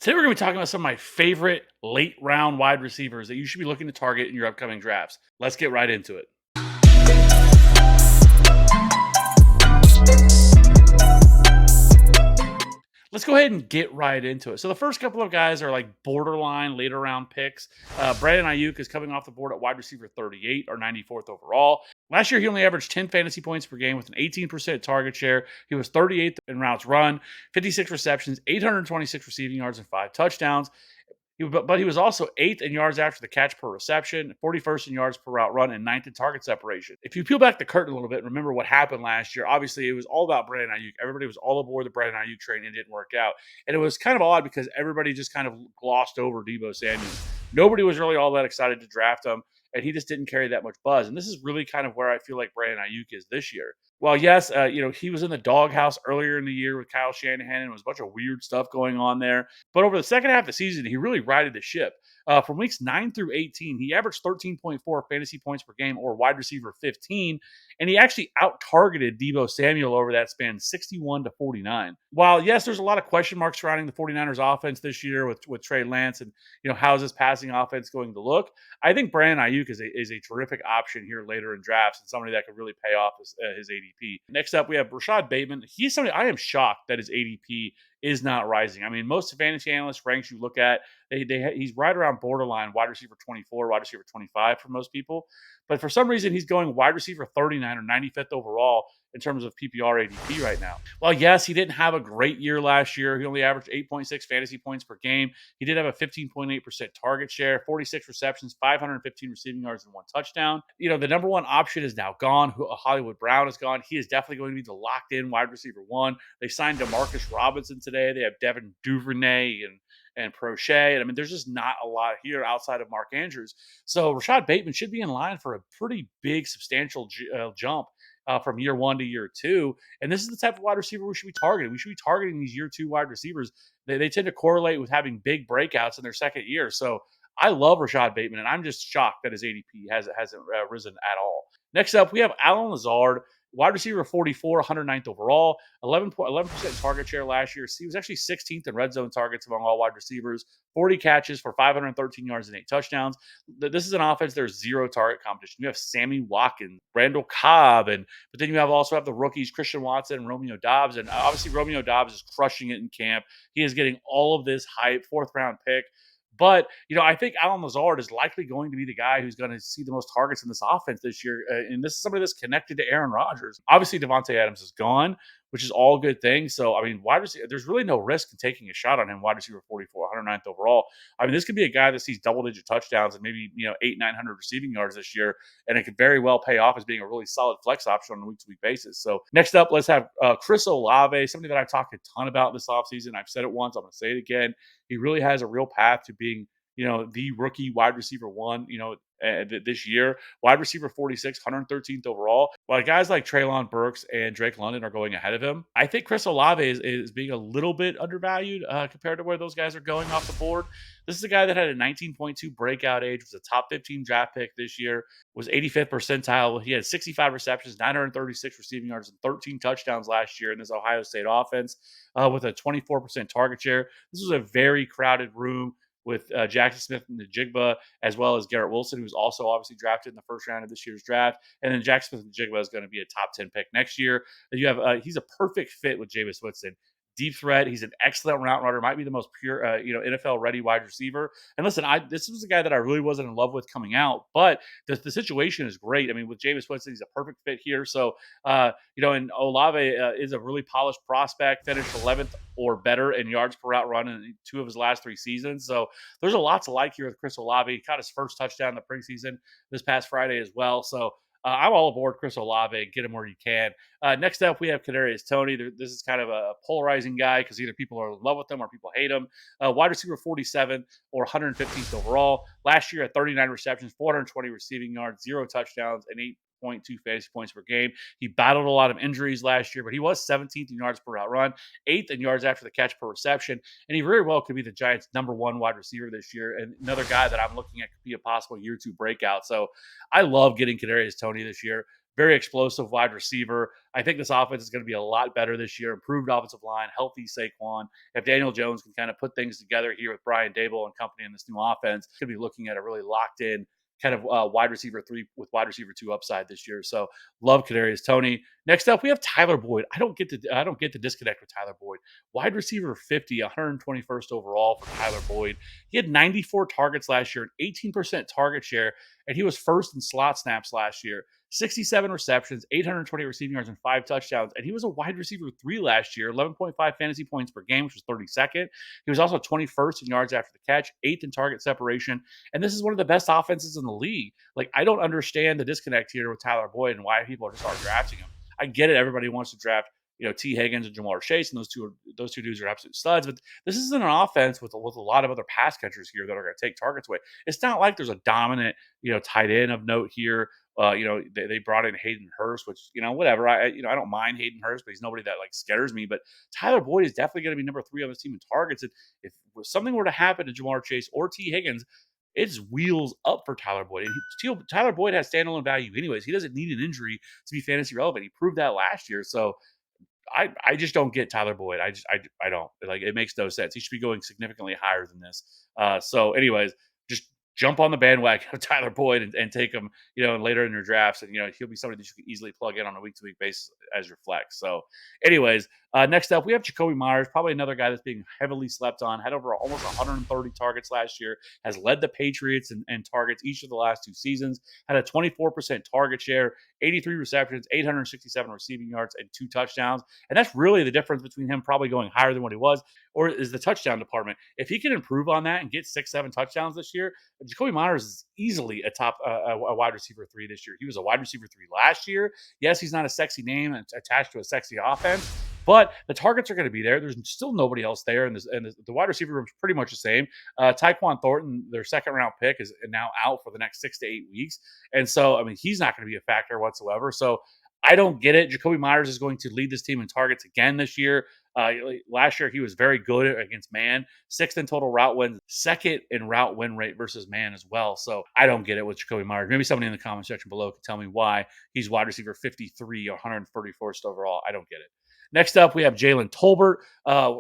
Today we're going to be talking about some of my favorite late round wide receivers that you should be looking to target in your upcoming drafts. Let's get right into it. Let's go ahead and get right into it. So the first couple of guys are like borderline later round picks. Brandon Aiyuk is coming off the board at wide receiver 38 or 94th overall. Last year, he only averaged 10 fantasy points per game with an 18% target share. He was 38th in routes run, 56 receptions, 826 receiving yards, and 5 touchdowns. But he was also 8th in yards after the catch per reception, 41st in yards per route run, and 9th in target separation. If you peel back the curtain a little bit and remember what happened last year, obviously it was all about Brandon Aiyuk. Everybody was all aboard the Brandon Aiyuk train and it didn't work out. And it was kind of odd because everybody just kind of glossed over Deebo Samuel. Nobody was really all that excited to draft him, and he just didn't carry that much buzz. And this is really kind of where I feel like Brandon Aiyuk is this year. Well, yes, he was in the doghouse earlier in the year with Kyle Shanahan, and there was a bunch of weird stuff going on there. But over the second half of the season, he really righted the ship. From weeks 9 through 18, he averaged 13.4 fantasy points per game or wide receiver 15, and he actually out-targeted Deebo Samuel over that span 61 to 49. While, yes, there's a lot of question marks surrounding the 49ers offense this year with Trey Lance and, how's this passing offense going to look? I think Brandon Aiyuk is a terrific option here later in drafts and somebody that could really pay off his ADP. Next up, we have Rashad Bateman. He's somebody I am shocked that his ADP is not rising. I mean, most fantasy analyst ranks you look at, he's right around borderline wide receiver 24, wide receiver 25 for most people. But for some reason, he's going wide receiver 39 or 95th overall in terms of PPR ADP right now. Well, yes, he didn't have a great year last year. He only averaged 8.6 fantasy points per game. He did have a 15.8% target share, 46 receptions, 515 receiving yards, and 1 touchdown. The number one option is now gone. Hollywood Brown is gone. He is definitely going to be the locked-in wide receiver one. They signed DeMarcus Robinson today. They have Devin Duvernay and Prochet. And I mean, there's just not a lot here outside of Mark Andrews. So Rashad Bateman should be in line for a pretty big, substantial jump from year one to year two. And this is the type of wide receiver we should be targeting. We should be targeting these year two wide receivers. They tend to correlate with having big breakouts in their second year. So I love Rashad Bateman, and I'm just shocked that his ADP hasn't risen at all. Next up, we have Allen Lazard, wide receiver 44, 109th overall, 11% target share last year. He was actually 16th in red zone targets among all wide receivers, 40 catches for 513 yards and 8 touchdowns. This is an offense, there's zero target competition. You have Sammy Watkins, Randall Cobb, but then you also have the rookies, Christian Watson and Romeo Doubs. And obviously Romeo Doubs is crushing it in camp. He is getting all of this hype, 4th round pick. But, I think Allen Lazard is likely going to be the guy who's going to see the most targets in this offense this year. And this is somebody that's connected to Aaron Rodgers. Obviously, Devontae Adams is gone, which is all good things. So, I mean, wide receiver, there's really no risk in taking a shot on him, wide receiver 44, 109th overall. I mean, this could be a guy that sees double-digit touchdowns and maybe, 900 receiving yards this year. And it could very well pay off as being a really solid flex option on a week-to-week basis. So, next up, let's have Chris Olave, somebody that I've talked a ton about this offseason. I've said it once. I'm going to say it again. He really has a real path to being the rookie wide receiver one, this year. Wide receiver 46, 113th overall. While guys like Treylon Burks and Drake London are going ahead of him, I think Chris Olave is being a little bit undervalued compared to where those guys are going off the board. This is a guy that had a 19.2 breakout age, was a top 15 draft pick this year, was 85th percentile. He had 65 receptions, 936 receiving yards, and 13 touchdowns last year in this Ohio State offense with a 24% target share. This was a very crowded room with Jackson Smith and Najigba, as well as Garrett Wilson, who's also obviously drafted in the first round of this year's draft. And then Jackson Smith and Najigba is going to be a top 10 pick next year. And you have he's a perfect fit with Jameis Winston. Deep threat. He's an excellent route runner. Might be the most pure, NFL ready wide receiver. And listen, this was a guy that I really wasn't in love with coming out, but the situation is great. I mean, with Jameis Winston, he's a perfect fit here. So, and Olave is a really polished prospect. Finished 11th or better in yards per route run in 2 of his last 3 seasons. So there's a lot to like here with Chris Olave. He caught his first touchdown in the preseason this past Friday as well. So I'm all aboard Chris Olave. Get him where you can. Next up, we have Kadarius Tony. This is kind of a polarizing guy because either people are in love with him or people hate him. Wide receiver 47 or 115th overall. Last year at 39 receptions, 420 receiving yards, 0 touchdowns, and 8.2 fantasy points per game. He battled a lot of injuries last year, but he was 17th in yards per route run, 8th in yards after the catch per reception, and he very well could be the Giants' number 1 wide receiver this year, and another guy that I'm looking at could be a possible year 2 breakout. So I love getting Kadarius Tony this year. very explosive wide receiver. I think this offense is going to be a lot better this year. Improved offensive line, healthy Saquon. If Daniel Jones can kind of put things together here with Brian Dable and company in this new offense, could be looking at a really locked in kind of wide receiver 3 with wide receiver 2 upside this year. So love Kadarius Tony. Next up, we have Tyler Boyd. I don't get the disconnect with Tyler Boyd. Wide receiver 50, 121st overall for Tyler Boyd. He had 94 targets last year, an 18% target share, and he was first in slot snaps last year. 67 receptions, 820 receiving yards, and 5 touchdowns. And he was a wide receiver 3 last year, 11.5 fantasy points per game, which was 32nd. He was also 21st in yards after the catch, 8th in target separation. And this is one of the best offenses in the league. Like, I don't understand the disconnect here with Tyler Boyd and why people just aren't drafting him. I get it. Everybody wants to draft, T. Higgins and Jamar Chase, and those two dudes are absolute studs. But this isn't an offense with a lot of other pass catchers here that are going to take targets away. It's not like there's a dominant, tight end of note here. They brought in Hayden Hurst, which, whatever. I don't mind Hayden Hurst, but he's nobody that like scares me. But Tyler Boyd is definitely going to be number 3 on this team in targets. And if something were to happen to Jamar Chase or T. Higgins, it's wheels up for Tyler Boyd. And Tyler Boyd has standalone value anyways. He doesn't need an injury to be fantasy relevant. He proved that last year. So I just don't get Tyler Boyd. I don't like, it makes no sense. He should be going significantly higher than this. So anyways, just jump on the bandwagon of Tyler Boyd and take him, later in your drafts. And, he'll be somebody that you can easily plug in on a week to week basis as your flex. So anyways, next up, we have Jakobi Meyers, probably another guy that's being heavily slept on, had over almost 130 targets last year, has led the Patriots in targets each of the last 2 seasons, had a 24% target share, 83 receptions, 867 receiving yards, and 2 touchdowns. And that's really the difference between him probably going higher than what he was, or is the touchdown department. If he can improve on that and get 6-7 touchdowns this year, Jakobi Meyers is easily a wide receiver 3 this year. He was a wide receiver 3 last year. Yes, he's not a sexy name attached to a sexy offense, but the targets are going to be there. There's still nobody else there, and the wide receiver room is pretty much the same. Tyquan Thornton, their second round pick, is now out for the next 6 to 8 weeks, and so he's not going to be a factor whatsoever. So I don't get it. Jakobi Meyers is going to lead this team in targets again this year. Last year he was very good against man, 6th in total route wins, 2nd in route win rate versus man as well. So I don't get it with Jakobi Meyers. Maybe somebody in the comment section below can tell me why he's wide receiver 53 or 134th overall. I don't get it. Next up, we have Jalen Tolbert,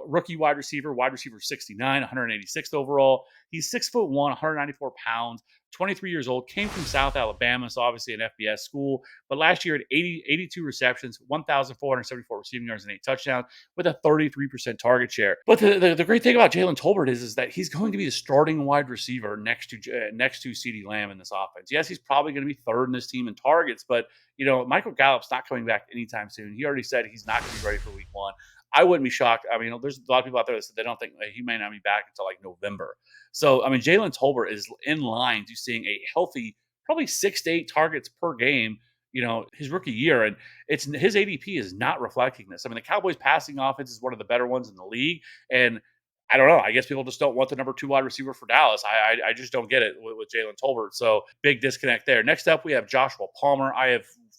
rookie wide receiver 69, 186th overall. He's 6'1", 194 pounds, 23 years old, came from South Alabama, so obviously an FBS school. But last year had 82 receptions, 1,474 receiving yards, and 8 touchdowns with a 33% target share. But the great thing about Jalen Tolbert is that he's going to be the starting wide receiver next to CeeDee Lamb in this offense. Yes, he's probably going to be 3rd in this team in targets, but Michael Gallup's not coming back anytime soon. He already said he's not going to be ready for week 1. I wouldn't be shocked. There's a lot of people out there that said they don't think he may not be back until like November. So, Jalen Tolbert is in line to seeing a healthy, probably 6 to 8 targets per game, his rookie year. And his ADP is not reflecting this. The Cowboys passing offense is one of the better ones in the league. And I don't know. I guess people just don't want the number 2 wide receiver for Dallas. I just don't get it with Jalen Tolbert. So big disconnect there. Next up, we have Joshua Palmer.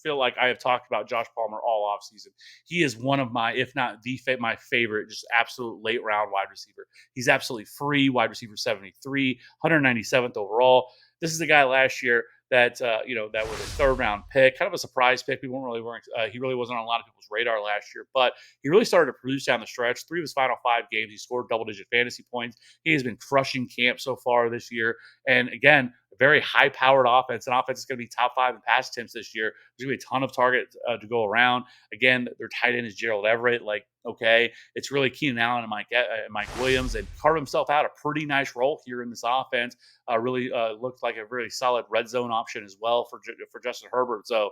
Feel like I have talked about Josh Palmer all offseason. He is one of my, if not my favorite, just absolute late round wide receiver. He's absolutely free, wide receiver 73, 197th overall. This is the guy last year that that was a 3rd round pick, kind of a surprise pick. He really wasn't on a lot of people's radar last year, but he really started to produce down the stretch. 3 of his final 5 games, he scored double-digit fantasy points. He has been crushing camp so far this year, and again, a very high-powered offense. An offense that's going to be top 5 in pass attempts this year. There's going to be a ton of targets to go around. Again, their tight end is Gerald Everett. Okay, it's really Keenan Allen and Mike Williams, and carved himself out a pretty nice role here in this offense. Really looked like a really solid red zone option as well for Justin Herbert. So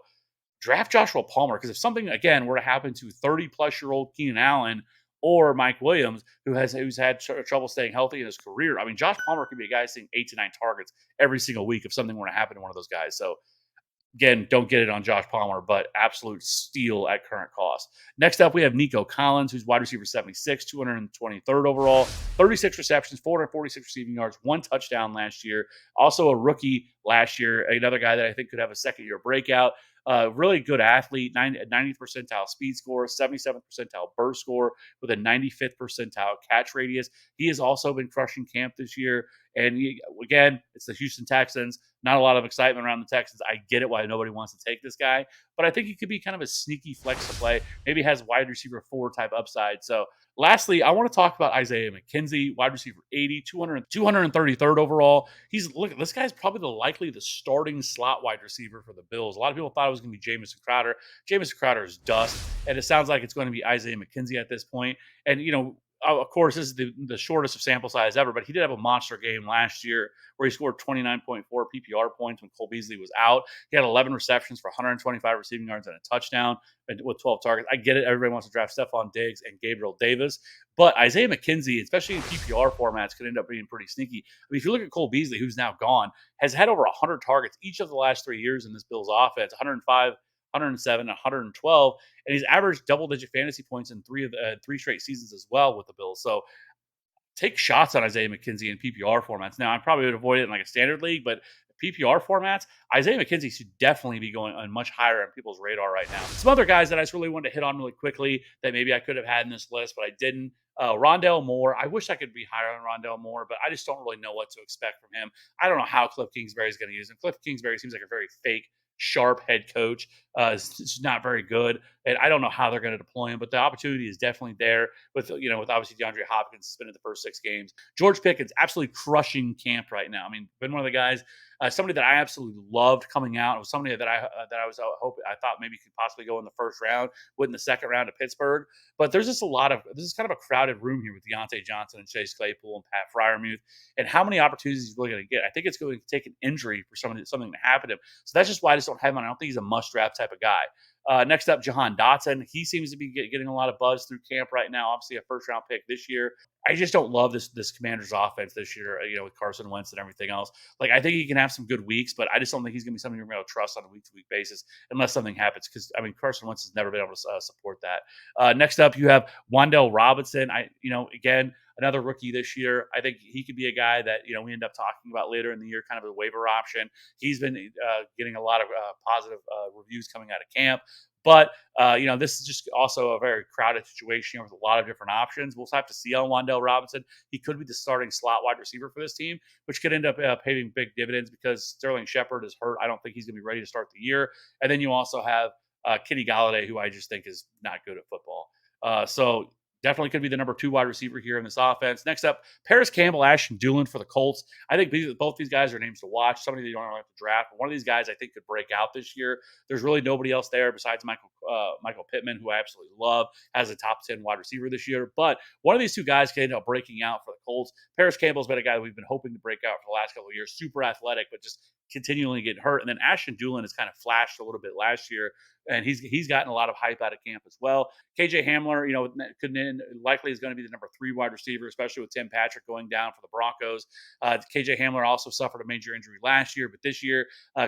draft Joshua Palmer, because if something again were to happen to 30-plus-year-old Keenan Allen or Mike Williams, who's had trouble staying healthy in his career, Josh Palmer could be a guy seeing 8 to 9 targets every single week if something were to happen to one of those guys. So again, don't get it on Josh Palmer, but absolute steal at current cost. Next up, we have Nico Collins, who's wide receiver 76, 223rd overall, 36 receptions, 446 receiving yards, 1 touchdown last year. Also a rookie last year, another guy that I think could have a second-year breakout. Really good athlete, 90th percentile speed score, 77th percentile burst score with a 95th percentile catch radius. He has also been crushing camp this year. And again, it's the Houston Texans. Not a lot of excitement around the Texans. I get it why nobody wants to take this guy, but I think he could be kind of a sneaky flex to play. Maybe has wide receiver 4 type upside. So lastly, I want to talk about Isaiah McKenzie, wide receiver 80, 233rd overall. Look, this guy's probably the starting slot wide receiver for the Bills. A lot of people thought it was going to be Jamison Crowder. Jamison Crowder is dust, and it sounds like it's going to be Isaiah McKenzie at this point. And of course, this is the shortest of sample size ever, but he did have a monster game last year where he scored 29.4 PPR points when Cole Beasley was out. He had 11 receptions for 125 receiving yards and a touchdown with 12 targets. I get it. Everybody wants to draft Stephon Diggs and Gabriel Davis, but Isaiah McKenzie, especially in PPR formats, could end up being pretty sneaky. I mean, if you look at Cole Beasley, who's now gone, has had over 100 targets each of the last 3 years in this Bills offense, 105, 107, 112, and he's averaged double-digit fantasy points in three straight seasons as well with the Bills. So take shots on Isaiah McKenzie in PPR formats. Now, I probably would avoid it in like a standard league, but PPR formats, Isaiah McKenzie should definitely be going on much higher on people's radar right now. Some other guys that I just really wanted to hit on really quickly that maybe I could have had in this list, but I didn't. Rondell Moore. I wish I could be higher on Rondell Moore, but I just don't really know what to expect from him. I don't know how Cliff Kingsbury is going to use him. Cliff Kingsbury seems like a very fake, sharp head coach. It's not very good, and I don't know how they're going to deploy him. But the opportunity is definitely there with obviously DeAndre Hopkins suspended the first 6 games. George Pickens absolutely crushing camp right now. I mean, been one of the guys. Somebody that I absolutely loved coming out. It was somebody that I thought maybe could possibly go in the first round, went in the second round to Pittsburgh. But there's just this is kind of a crowded room here with Deontay Johnson and Chase Claypool and Pat Fryermuth, and how many opportunities he's really going to get. I think it's going to take an injury for something to happen to him. So that's just why I just don't have him on. I don't think he's a must draft type of guy. Next up, Jahan Dotson. He seems to be getting a lot of buzz through camp right now. Obviously, a first round pick this year. I just don't love this Commanders offense this year, with Carson Wentz and everything else. Like, I think he can have some good weeks, but I just don't think he's going to be something you're going to trust on a week-to-week basis unless something happens. Because, I mean, Carson Wentz has never been able to support that. Next up, you have Wan'Dale Robinson. Again, another rookie this year. I think he could be a guy that, we end up talking about later in the year, kind of a waiver option. He's been getting a lot of positive reviews coming out of camp. But, this is just also a very crowded situation with a lot of different options. We'll have to see on Wan'Dale Robinson. He could be the starting slot wide receiver for this team, which could end up paying big dividends because Sterling Shepard is hurt. I don't think he's going to be ready to start the year. And then you also have Kenny Galladay, who I just think is not good at football. So definitely could be the number 2 wide receiver here in this offense. Next up, Paris Campbell, Ashton Dulin for the Colts. I think both these guys are names to watch. Somebody that you don't have to draft. But one of these guys I think could break out this year. There's really nobody else there besides Michael Pittman, who I absolutely love, has a top 10 wide receiver this year. But one of these 2 guys can end up breaking out for the Colts. Paris Campbell's been a guy that we've been hoping to break out for the last couple of years. Super athletic, but just continually getting hurt. And then Ashton Dulin has kind of flashed a little bit last year, and he's gotten a lot of hype out of camp as well. KJ Hamler, likely is going to be the number 3 wide receiver, especially with Tim Patrick going down for the Broncos. KJ Hamler also suffered a major injury last year, but this year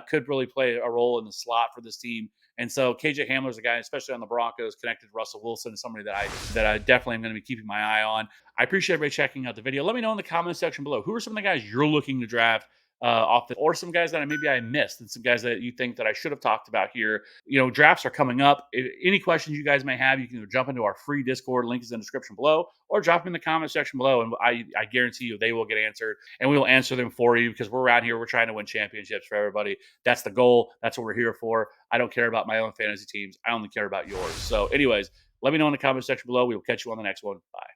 could really play a role in the slot for this team. And so KJ Hamler is a guy, especially on the Broncos, connected to Russell Wilson, somebody that I definitely am going to be keeping my eye on. I appreciate everybody checking out the video. Let me know in the comment section below, who are some of the guys you're looking to draft or some guys that maybe I missed, and some guys that you think that I should have talked about here. Drafts are coming up. Any questions you guys may have, you can jump into our free Discord. Link is in the description below, or drop them in the comment section below, and I guarantee you they will get answered, and we will answer them for you, because we're around here. We're trying to win championships for everybody. That's the goal. That's what we're here for. I don't care about my own fantasy teams. I only care about yours. So anyways, let me know in the comment section below. We will catch you on the next one. Bye.